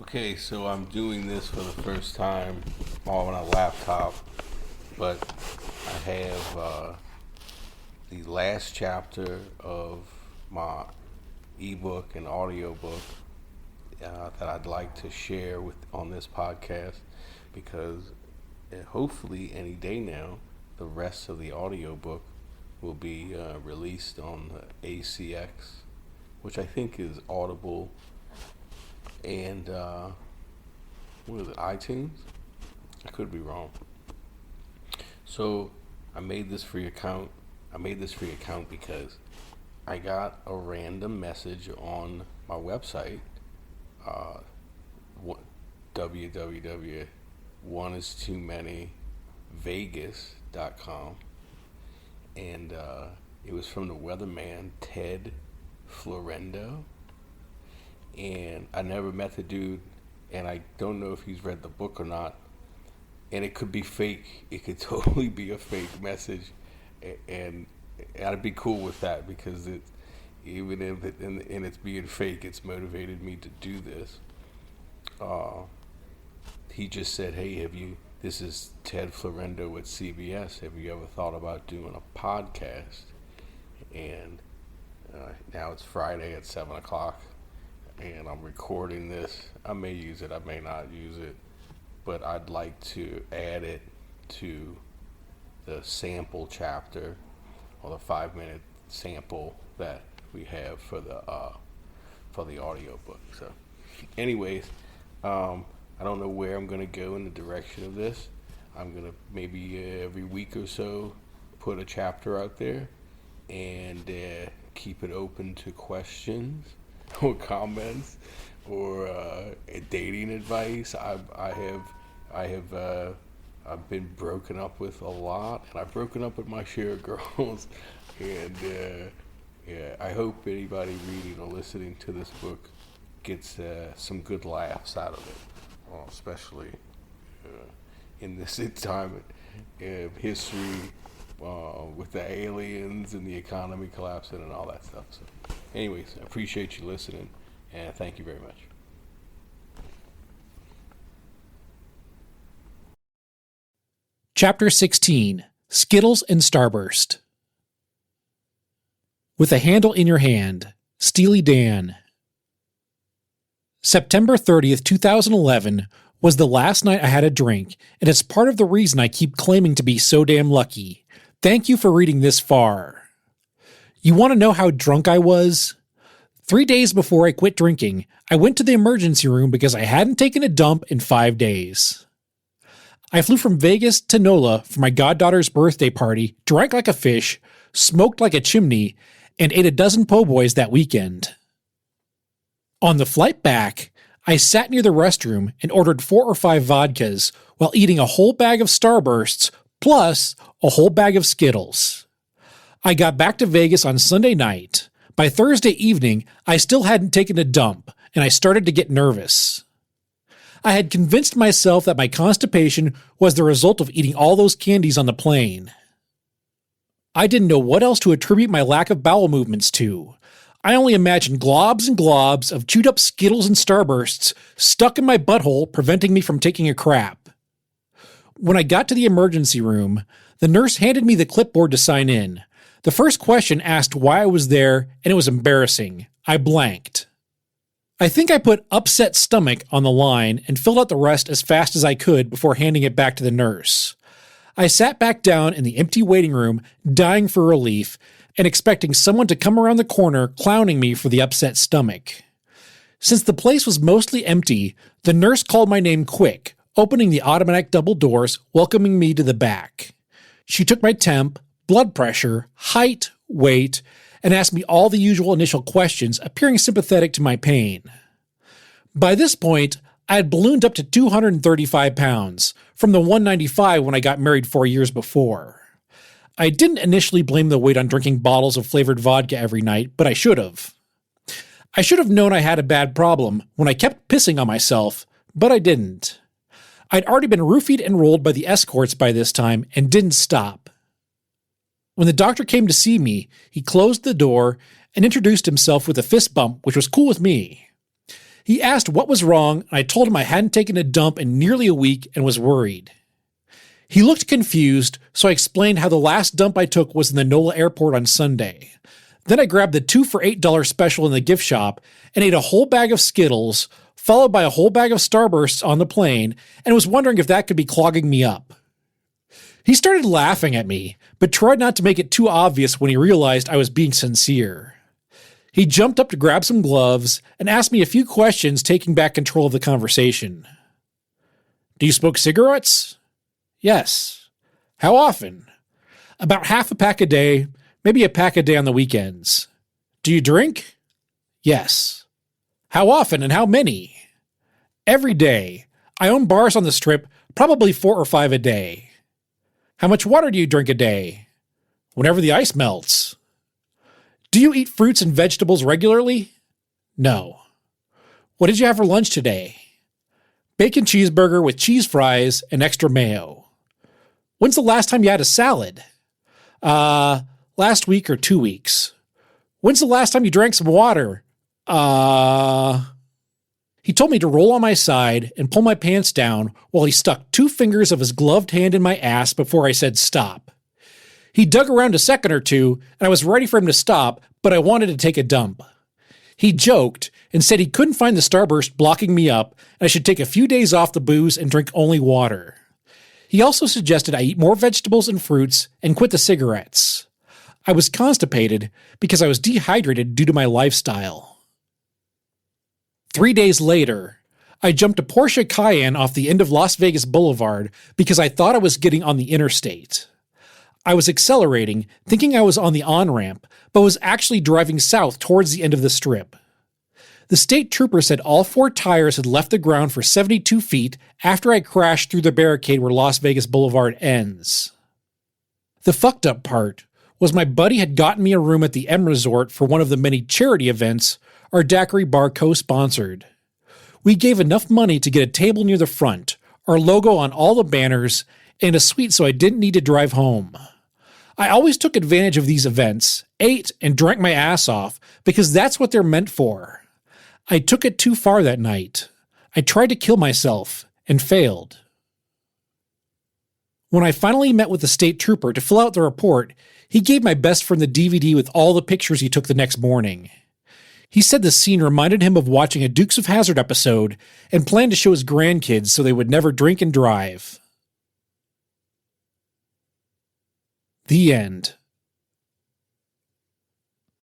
Okay, so I'm doing this for the first time on a laptop, but I have the last chapter of my ebook and audiobook that I'd like to share with on this podcast because hopefully any day now the rest of the audiobook will be released on the ACX, which I think is Audible and what is it, iTunes? I could be wrong. So I made this free account. I made this free account because I got a random message on my website, uh, www.oneistooManyVegas.com, and it was from the weatherman Ted Florendo, and I never met the dude, and I don't know if he's read the book or not. And it could be fake. It could totally be a fake message, and I'd be cool with that because even if it's being fake, it's motivated me to do this. He just said, "Hey, This is Ted Florendo with CBS. Have you ever thought about doing a podcast?" And now it's Friday at 7 o'clock. And I'm recording this. I may use it, I may not use it, but I'd like to add it to the sample chapter or the 5-minute sample that we have for the audiobook. So, anyways, I don't know where I'm gonna go in the direction of this. I'm gonna maybe every week or so put a chapter out there and keep it open to questions or comments or dating advice. I've been broken up with a lot, and I've broken up with my share of girls, and yeah, I hope anybody reading or listening to this book gets some good laughs out of it, especially in this time of history with the aliens and the economy collapsing and all that stuff. So anyways, I appreciate you listening, and thank you very much. Chapter 16, Skittles and Starburst. With a Handle in Your Hand, Steely Dan. September 30th, 2011 was the last night I had a drink, and it's part of the reason I keep claiming to be so damn lucky. Thank you for reading this far. You want to know how drunk I was? 3 days before I quit drinking, I went to the emergency room because I hadn't taken a dump in 5 days. I flew from Vegas to NOLA for my goddaughter's birthday party, drank like a fish, smoked like a chimney, and ate a dozen po' boys that weekend. On the flight back, I sat near the restroom and ordered 4 or 5 vodkas while eating a whole bag of Starbursts plus a whole bag of Skittles. I got back to Vegas on Sunday night. By Thursday evening, I still hadn't taken a dump, and I started to get nervous. I had convinced myself that my constipation was the result of eating all those candies on the plane. I didn't know what else to attribute my lack of bowel movements to. I only imagined globs and globs of chewed up Skittles and Starbursts stuck in my butthole, preventing me from taking a crap. When I got to the emergency room, the nurse handed me the clipboard to sign in. The first question asked why I was there, and it was embarrassing. I blanked. I think I put upset stomach on the line and filled out the rest as fast as I could before handing it back to the nurse. I sat back down in the empty waiting room, dying for relief, and expecting someone to come around the corner clowning me for the upset stomach. Since the place was mostly empty, the nurse called my name quick, opening the automatic double doors, welcoming me to the back. She took my temp, blood pressure, height, weight, and asked me all the usual initial questions, appearing sympathetic to my pain. By this point, I had ballooned up to 235 pounds, from the 195 when I got married 4 years before. I didn't initially blame the weight on drinking bottles of flavored vodka every night, but I should have. I should have known I had a bad problem when I kept pissing on myself, but I didn't. I'd already been roofied and rolled by the escorts by this time and didn't stop. When the doctor came to see me, he closed the door and introduced himself with a fist bump, which was cool with me. He asked what was wrong, and I told him I hadn't taken a dump in nearly a week and was worried. He looked confused, so I explained how the last dump I took was in the NOLA airport on Sunday. Then I grabbed the 2 for $8 special in the gift shop and ate a whole bag of Skittles, followed by a whole bag of Starbursts on the plane, and was wondering if that could be clogging me up. He started laughing at me, but tried not to make it too obvious when he realized I was being sincere. He jumped up to grab some gloves and asked me a few questions, taking back control of the conversation. Do you smoke cigarettes? Yes. How often? About half a pack a day, maybe a pack a day on the weekends. Do you drink? Yes. How often and how many? Every day. I own bars on the Strip, probably 4 or 5 a day. How much water do you drink a day? Whenever the ice melts. Do you eat fruits and vegetables regularly? No. What did you have for lunch today? Bacon cheeseburger with cheese fries and extra mayo. When's the last time you had a salad? Last week or 2 weeks. When's the last time you drank some water? He told me to roll on my side and pull my pants down while he stuck 2 fingers of his gloved hand in my ass before I said stop. He dug around a second or two, and I was ready for him to stop, but I wanted to take a dump. He joked and said he couldn't find the Starburst blocking me up, and I should take a few days off the booze and drink only water. He also suggested I eat more vegetables and fruits and quit the cigarettes. I was constipated because I was dehydrated due to my lifestyle. 3 days later, I jumped a Porsche Cayenne off the end of Las Vegas Boulevard because I thought I was getting on the interstate. I was accelerating, thinking I was on the on-ramp, but was actually driving south towards the end of the Strip. The state trooper said all 4 tires had left the ground for 72 feet after I crashed through the barricade where Las Vegas Boulevard ends. The fucked up part was my buddy had gotten me a room at the M Resort for one of the many charity events our daiquiri bar co-sponsored. We gave enough money to get a table near the front, our logo on all the banners, and a suite so I didn't need to drive home. I always took advantage of these events, ate and drank my ass off because that's what they're meant for. I took it too far that night. I tried to kill myself and failed. When I finally met with the state trooper to fill out the report, he gave my best friend the DVD with all the pictures he took the next morning. He said the scene reminded him of watching a Dukes of Hazzard episode and planned to show his grandkids so they would never drink and drive. The end.